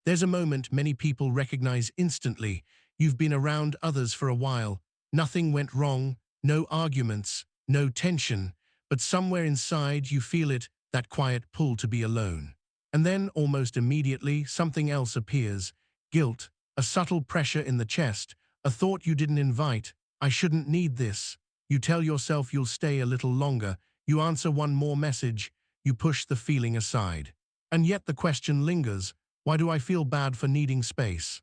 There's a moment many people recognize instantly. You've been around others for a while. Nothing went wrong, no arguments, no tension, but somewhere inside you feel it, that quiet pull to be alone. And then, almost immediately, something else appears. Guilt, a subtle pressure in the chest, a thought you didn't invite. I shouldn't need this. You tell yourself you'll stay a little longer. You answer one more message. You push the feeling aside. And yet the question lingers. Why do I feel bad for needing space?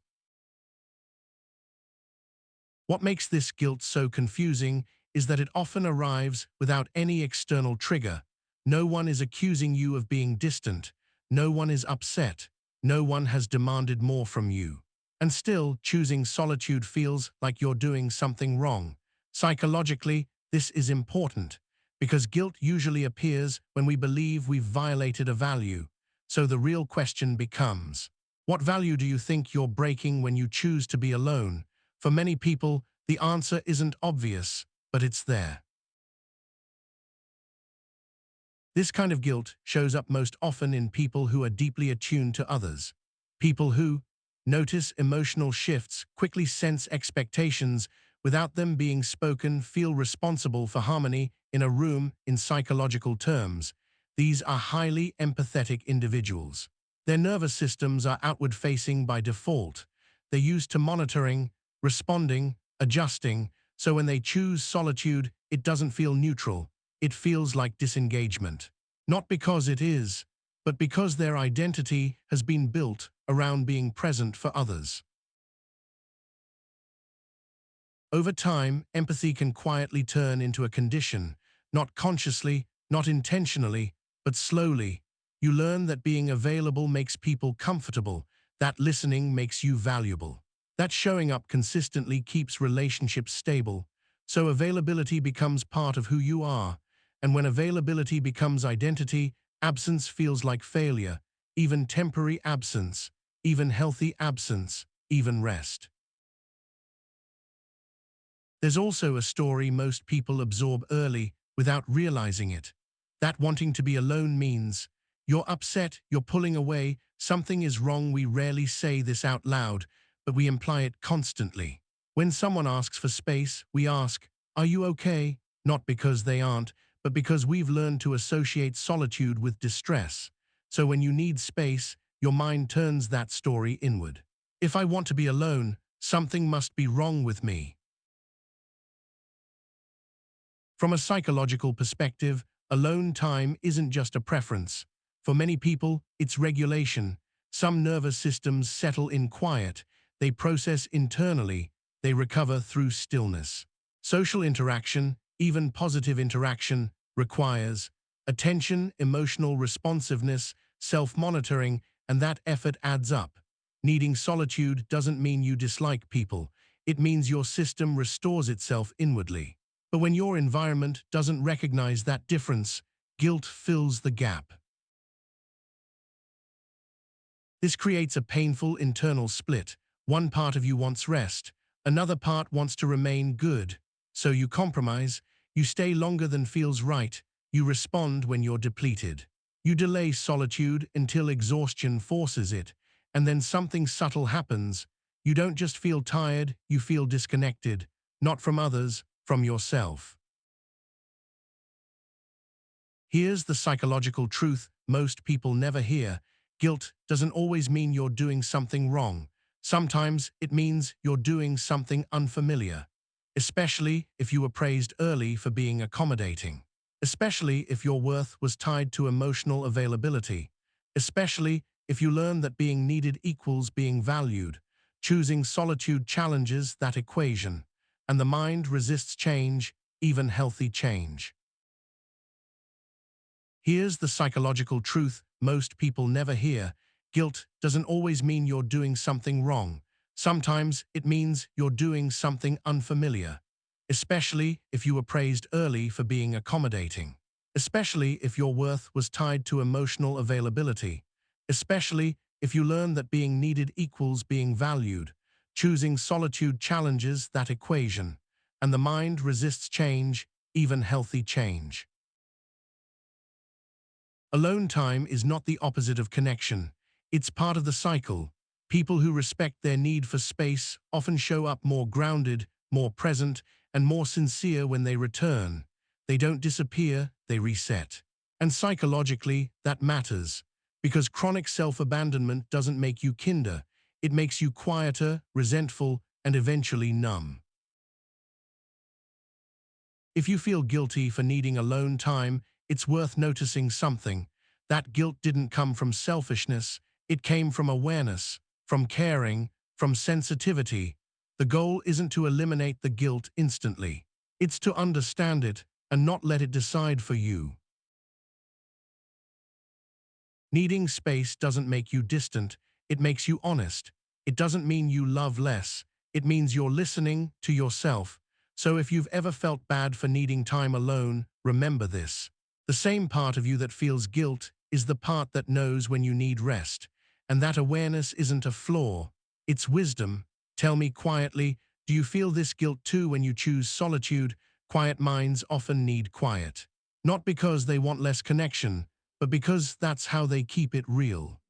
What makes this guilt so confusing is that it often arrives without any external trigger. No one is accusing you of being distant. No one is upset. No one has demanded more from you. And still, choosing solitude feels like you're doing something wrong. Psychologically, this is important, because guilt usually appears when we believe we've violated a value. So the real question becomes, what value do you think you're breaking when you choose to be alone? For many people, the answer isn't obvious, but it's there. This kind of guilt shows up most often in people who are deeply attuned to others. People who notice emotional shifts, quickly sense expectations without them being spoken, feel responsible for harmony in a room. In psychological terms, these are highly empathetic individuals. Their nervous systems are outward-facing by default. They're used to monitoring, responding, adjusting, so when they choose solitude, it doesn't feel neutral. It feels like disengagement. Not because it is, but because their identity has been built around being present for others. Over time, empathy can quietly turn into a condition, not consciously, not intentionally, but slowly. You learn that being available makes people comfortable, that listening makes you valuable, that showing up consistently keeps relationships stable. So availability becomes part of who you are. And when availability becomes identity, absence feels like failure, even temporary absence, even healthy absence, even rest. There's also a story most people absorb early without realizing it. That wanting to be alone means you're upset, you're pulling away, something is wrong. We rarely say this out loud, but we imply it constantly. When someone asks for space, we ask, "Are you okay?" Not because they aren't, but because we've learned to associate solitude with distress. So when you need space, your mind turns that story inward. If I want to be alone, something must be wrong with me. From a psychological perspective, alone time isn't just a preference. For many people, it's regulation. Some nervous systems settle in quiet. They process internally. They recover through stillness. Social interaction, even positive interaction, requires attention, emotional responsiveness, self-monitoring, and that effort adds up. Needing solitude doesn't mean you dislike people. It means your system restores itself inwardly. But when your environment doesn't recognize that difference, guilt fills the gap. This creates a painful internal split. One part of you wants rest, another part wants to remain good. So you compromise, you stay longer than feels right, you respond when you're depleted. You delay solitude until exhaustion forces it, and then something subtle happens. You don't just feel tired, you feel disconnected, not from others, from yourself. Here's the psychological truth most people never hear. Guilt doesn't always mean you're doing something wrong. Sometimes it means you're doing something unfamiliar. Especially if you were praised early for being accommodating. Especially if your worth was tied to emotional availability. Especially if you learn that being needed equals being valued. Choosing solitude challenges that equation. And the mind resists change, even healthy change. Here's the psychological truth most people never hear. Guilt doesn't always mean you're doing something wrong. Sometimes it means you're doing something unfamiliar. Especially if you were praised early for being accommodating. Especially if your worth was tied to emotional availability. Especially if you learn that being needed equals being valued. Choosing solitude challenges that equation. And the mind resists change, even healthy change. Alone time is not the opposite of connection. It's part of the cycle. People who respect their need for space often show up more grounded, more present, and more sincere when they return. They don't disappear, they reset. And psychologically, that matters, because chronic self-abandonment doesn't make you kinder. It makes you quieter, resentful, and eventually numb. If you feel guilty for needing alone time, it's worth noticing something. That guilt didn't come from selfishness, it came from awareness, from caring, from sensitivity. The goal isn't to eliminate the guilt instantly. It's to understand it and not let it decide for you. Needing space doesn't make you distant, it makes you honest. It doesn't mean you love less, it means you're listening to yourself. So if you've ever felt bad for needing time alone, remember this. The same part of you that feels guilt is the part that knows when you need rest. And that awareness isn't a flaw, it's wisdom. Tell me quietly, do you feel this guilt too when you choose solitude? Quiet minds often need quiet. Not because they want less connection, but because that's how they keep it real.